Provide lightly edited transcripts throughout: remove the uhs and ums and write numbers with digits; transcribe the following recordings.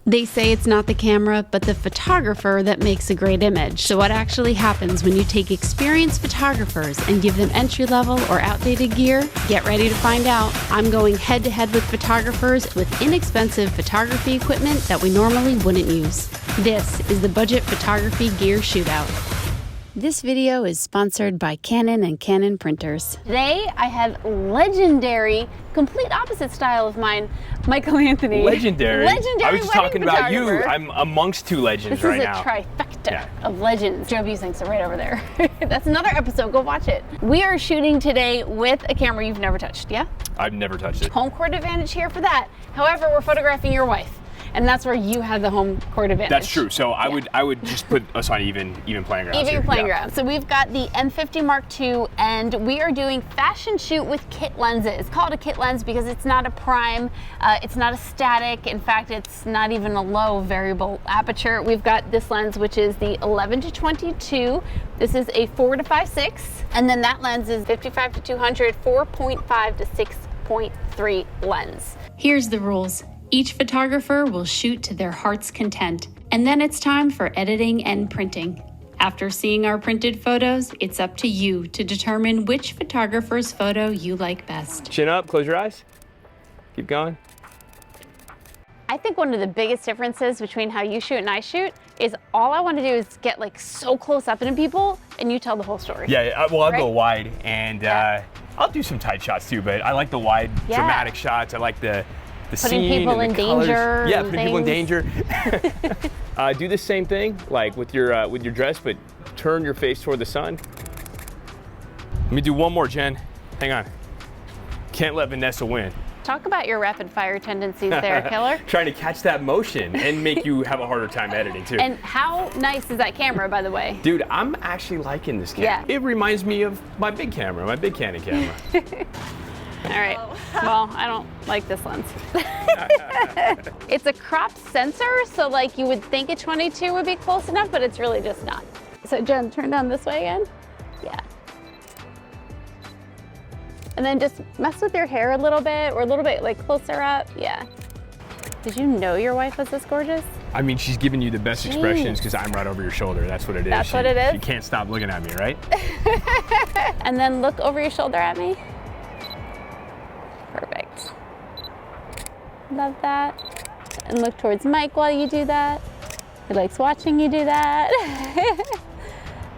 They say it's not the camera, but the photographer that makes a great image. So what actually happens when you take experienced photographers and give them entry-level or outdated gear? Get ready to find out. I'm going head-to-head with photographers with inexpensive photography equipment that we normally wouldn't use. This is the Budget Photography Gear Shootout. This video is sponsored by Canon and Canon printers. Today I have legendary, complete opposite style of mine, Michael Anthony. Legendary? Legendary. I was just talking about you. I'm amongst two legends right now. This is a trifecta of legends. Joe Busing's right over there. That's another episode, go watch it. We are shooting today with a camera you've never touched, yeah? I've never touched it. Home court advantage here for that. However, we're photographing your wife. And that's where you have the home court advantage. That's true. So I would just put us on even playing ground. Even playing ground. So we've got the M50 Mark II, and we are doing fashion shoot with kit lenses. It's called a kit lens because it's not a prime, it's not a static. In fact, it's not even a low variable aperture. We've got this lens, which is the 11-22. This is a 4-5.6, and then that lens is 55-200, 4.5 to 6.3 lens. Here's the rules. Each photographer will shoot to their heart's content, and then it's time for editing and printing. After seeing our printed photos, it's up to you to determine which photographer's photo you like best. Chin up, close your eyes. Keep going. I think one of the biggest differences between how you shoot and I shoot is all I want to do is get like so close up into people and you tell the whole story. Yeah, well, I'll go wide, and I'll do some tight shots too, but I like the wide dramatic shots. I like the putting scene people in danger. Yeah, putting people in danger. Do the same thing, like with your dress, but turn your face toward the sun. Let me do one more, Jen. Hang on. Can't let Vanessa win. Talk about your rapid fire tendencies there, killer. Trying to catch that motion and make you have a harder time editing too. And how nice is that camera, by the way? Dude, I'm actually liking this camera. Yeah. It reminds me of my big camera, my big Canon camera. All right, well, I don't like this lens. It's a cropped sensor, so like you would think a 22 would be close enough, but it's really just not. So Jen, turn down this way again. Yeah. And then just mess with your hair a little bit, or a little bit like closer up, yeah. Did you know your wife was this gorgeous? I mean, she's giving you the best expressions because I'm right over your shoulder. That's what it is. That's what it is? She can't stop looking at me, right? And then look over your shoulder at me. Perfect. Love that. And look towards Mike while you do that. He likes watching you do that.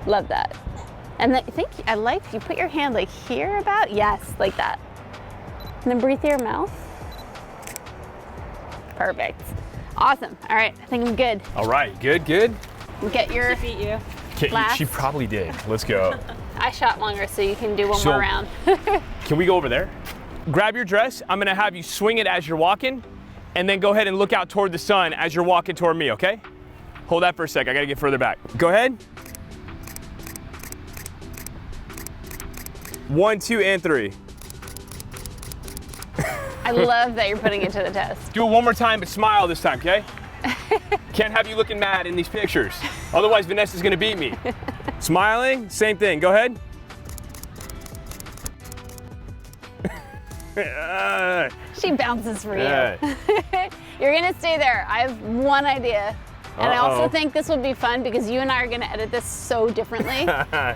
Love that. And then I like you put your hand like here about, yes, like that. And then breathe through your mouth. Perfect. Awesome. All right, I think I'm good. All right, good. Get your defeat you. She probably did. Let's go. I shot longer, so you can do one more round. Can we go over there? Grab your dress. I'm gonna have you swing it as you're walking, and then go ahead and look out toward the sun as you're walking toward me, okay? Hold that for a sec, I gotta get further back. Go ahead. 1, 2, and 3. I love that you're putting it to the test. Do it one more time, but smile this time, okay? Can't have you looking mad in these pictures. Otherwise, Vanessa's gonna beat me. Smiling, same thing, go ahead. She bounces for you. You're gonna stay there. I have one idea. And I also think this will be fun because you and I are gonna edit this so differently.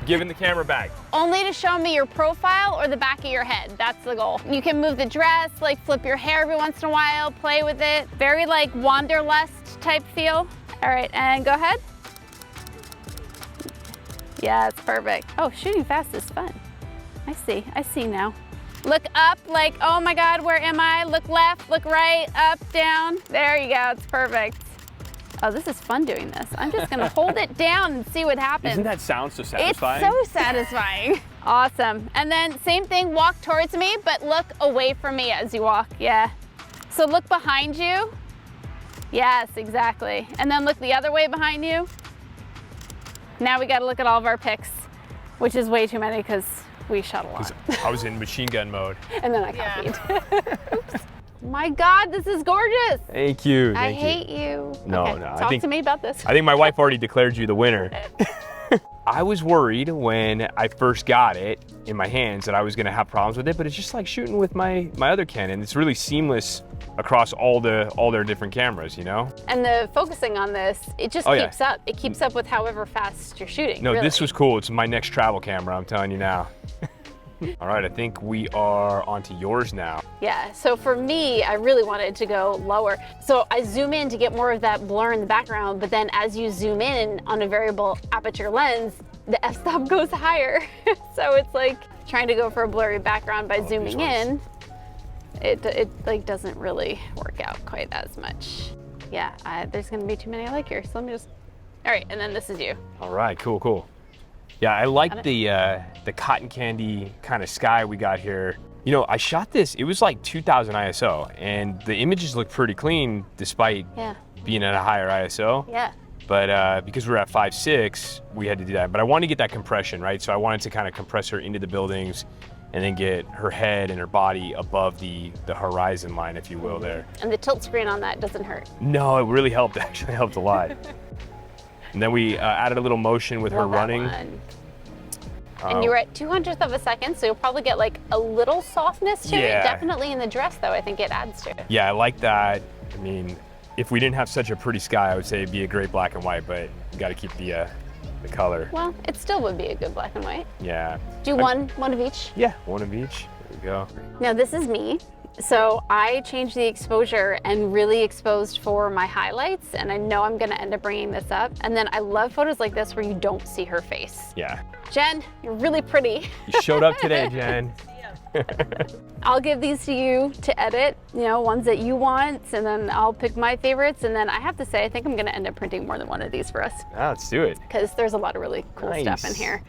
Giving the camera back. Only to show me your profile or the back of your head. That's the goal. You can move the dress, like flip your hair every once in a while, play with it. Very like wanderlust type feel. All right, and go ahead. Yeah, it's perfect. Oh, shooting fast is fun. I see now. Look up, like, oh my God, where am I? Look left, look right, up, down. There you go, it's perfect. Oh, this is fun doing this. I'm just gonna hold it down and see what happens. Isn't that sound so satisfying? It's so satisfying. Awesome. And then same thing, walk towards me, but look away from me as you walk, yeah. So look behind you. Yes, exactly. And then look the other way behind you. Now we gotta look at all of our pics, which is way too many because we shot a lot. I was in machine gun mode. And then I copied. Oops. My God, this is gorgeous. Thank you. I hate you. No, okay, no. Talk to me about this. I think my wife already declared you the winner. I was worried when I first got it in my hands that I was gonna have problems with it, but it's just like shooting with my other Canon. It's really seamless across all their different cameras, you know? And the focusing on this, it just keeps up. It keeps up with however fast you're shooting. No, really. this was cool. It's my next travel camera, I'm telling you now. All right, I think we are onto yours now. Yeah, so for me, I really wanted to go lower. So I zoom in to get more of that blur in the background, but then as you zoom in on a variable aperture lens, the f-stop goes higher. So it's like trying to go for a blurry background by zooming in. It like doesn't really work out quite as much. Yeah, there's gonna be too many I like here, so let me just, all right, and then this is you. All right, cool. Yeah, I like the cotton candy kind of sky we got here. You know, I shot this, it was like 2000 ISO, and the images look pretty clean despite being at a higher ISO. Yeah. But because we're at 5.6, we had to do that. But I wanted to get that compression, right? So I wanted to kind of compress her into the buildings and then get her head and her body above the horizon line, if you will, there. And the tilt screen on that doesn't hurt. No, it really helped, actually helped a lot. And then we added a little motion with her running. And you were at 200th of a second, so you'll probably get like a little softness to it. Definitely in the dress though, I think it adds to it. Yeah, I like that. I mean, if we didn't have such a pretty sky, I would say it'd be a great black and white, but you gotta keep the color. Well, it still would be a good black and white. Yeah. Do one of each? Yeah, one of each. There we go. Now this is me. So I changed the exposure and really exposed for my highlights, and I know I'm gonna end up bringing this up. And then I love photos like this where you don't see her face. Yeah. Jen, you're really pretty. You showed up today, Jen. I'll give these to you to edit, you know, ones that you want, and then I'll pick my favorites. And then I have to say, I think I'm gonna end up printing more than one of these for us. Ah, let's do it. Because there's a lot of really cool stuff in here.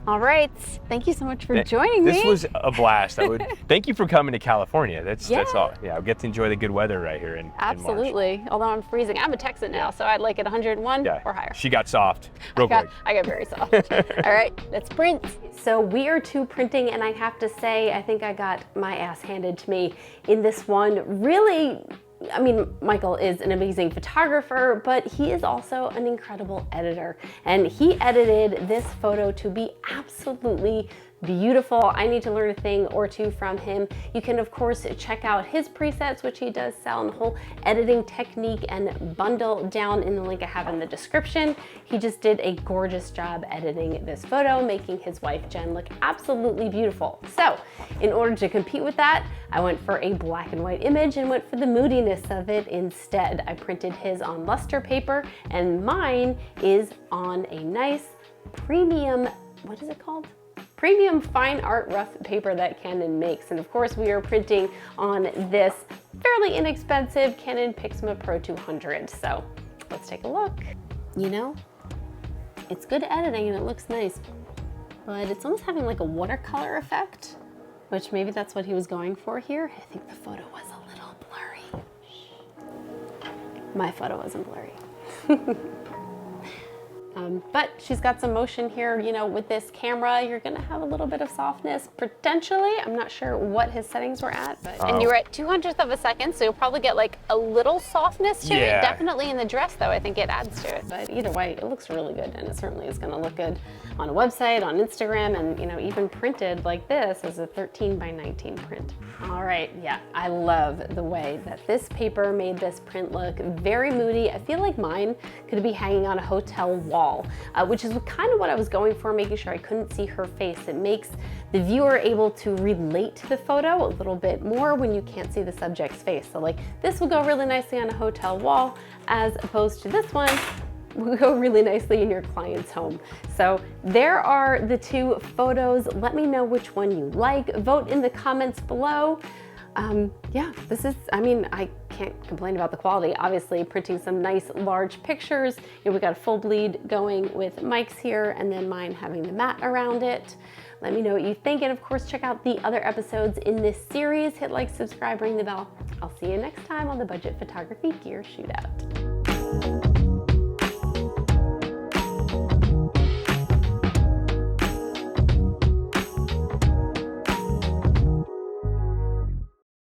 All right, thank you so much for joining me. This was a blast. Thank you for coming to California. That's all. Yeah, I'll get to enjoy the good weather right here in Absolutely. March. Although I'm freezing. I'm a Texan now, so I'd like it 101 or higher. She got soft real quick. I got very soft. All right, let's print. So we are printing, and I have to say, I think I got my ass handed to me in this one. Really, I mean, Michael is an amazing photographer, but he is also an incredible editor. And he edited this photo to be absolutely beautiful. I need to learn a thing or two from him. You can, of course, check out his presets, which he does sell, and the whole editing technique and bundle down in the link I have in the description. He just did a gorgeous job editing this photo, making his wife, Jen, look absolutely beautiful. So in order to compete with that, I went for a black and white image and went for the moodiness of it instead. I printed his on luster paper, and mine is on a nice premium, what is it called? Premium fine art rough paper that Canon makes. And of course we are printing on this fairly inexpensive Canon Pixma Pro 200. So let's take a look. You know, it's good editing and it looks nice, but it's almost having like a watercolor effect, which maybe that's what he was going for here. I think the photo was a little blurry. My photo wasn't blurry. But she's got some motion here. You know, with this camera, you're gonna have a little bit of softness, potentially. I'm not sure what his settings were at, but. And you were at 200th of a second, so you'll probably get like a little softness to it. Definitely in the dress though, I think it adds to it. But either way, it looks really good, and it certainly is gonna look good on a website, on Instagram, and you know, even printed like this as a 13x19 print. All right, yeah, I love the way that this paper made this print look very moody. I feel like mine could be hanging on a hotel wall, which is kind of what I was going for, making sure I couldn't see her face. It makes the viewer able to relate to the photo a little bit more when you can't see the subject's face. So like this will go really nicely on a hotel wall, as opposed to this one will go really nicely in your client's home. So there are the two photos. Let me know which one you like. Vote in the comments below. Yeah, this is, I mean, I can't complain about the quality. Obviously, printing some nice large pictures. You know, we got a full bleed going with Mike's here, and then mine having the mat around it. Let me know what you think, and of course, check out the other episodes in this series. Hit like, subscribe, ring the bell. I'll see you next time on the Budget Photography Gear Shootout.